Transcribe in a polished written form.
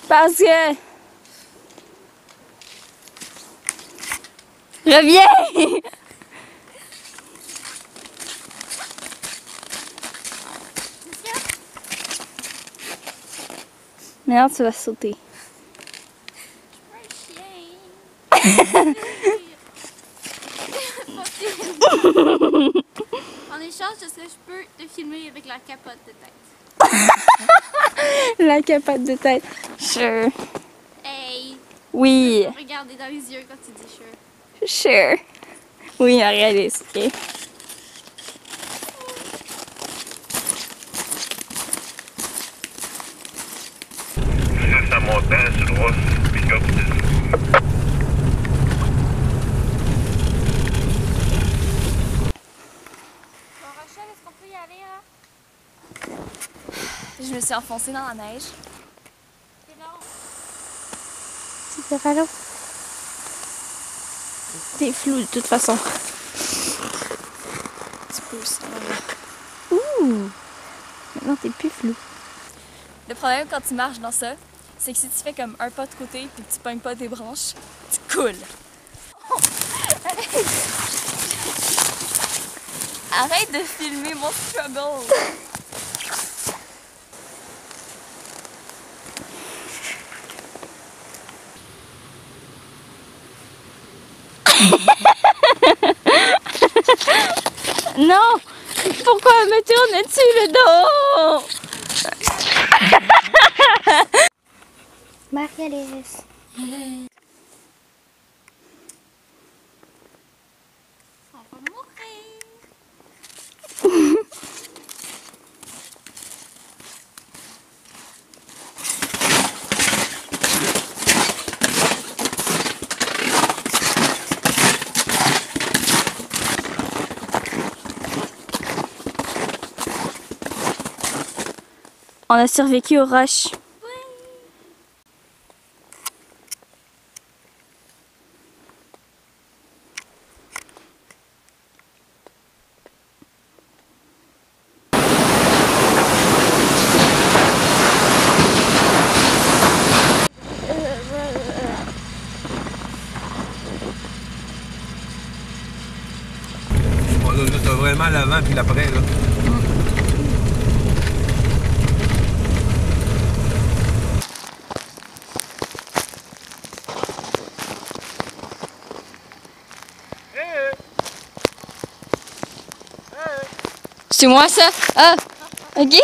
Parce que... Reviens! Maintenant, tu vas sauter. En échange de ça, je peux te filmer avec la capote de tête. La capote de tête. Sure. Hey! Oui. Je peux regarder dans les yeux quand tu dis sure. Sure. Oui, réaliste, ok. Ça montait sur le droit, pick-up. Bon, Rachel, est-ce qu'on peut y aller, là? Je me suis enfoncée dans la neige. C'est long. C'est pas long. T'es flou de toute façon. Tu peux aussi. Ouh! Maintenant, t'es plus flou. Le problème quand tu marches dans ça, c'est que si tu fais comme un pas de côté et que tu pognes pas tes branches, tu coules. Arrête de filmer mon struggle! Non! Pourquoi me tournes-tu le dos? Marie-Alice. On va mourir. On a survécu aux roches. Bon, là, t'as vraiment l'avant puis l'après, là. C'est moi ça? Ah! Ok!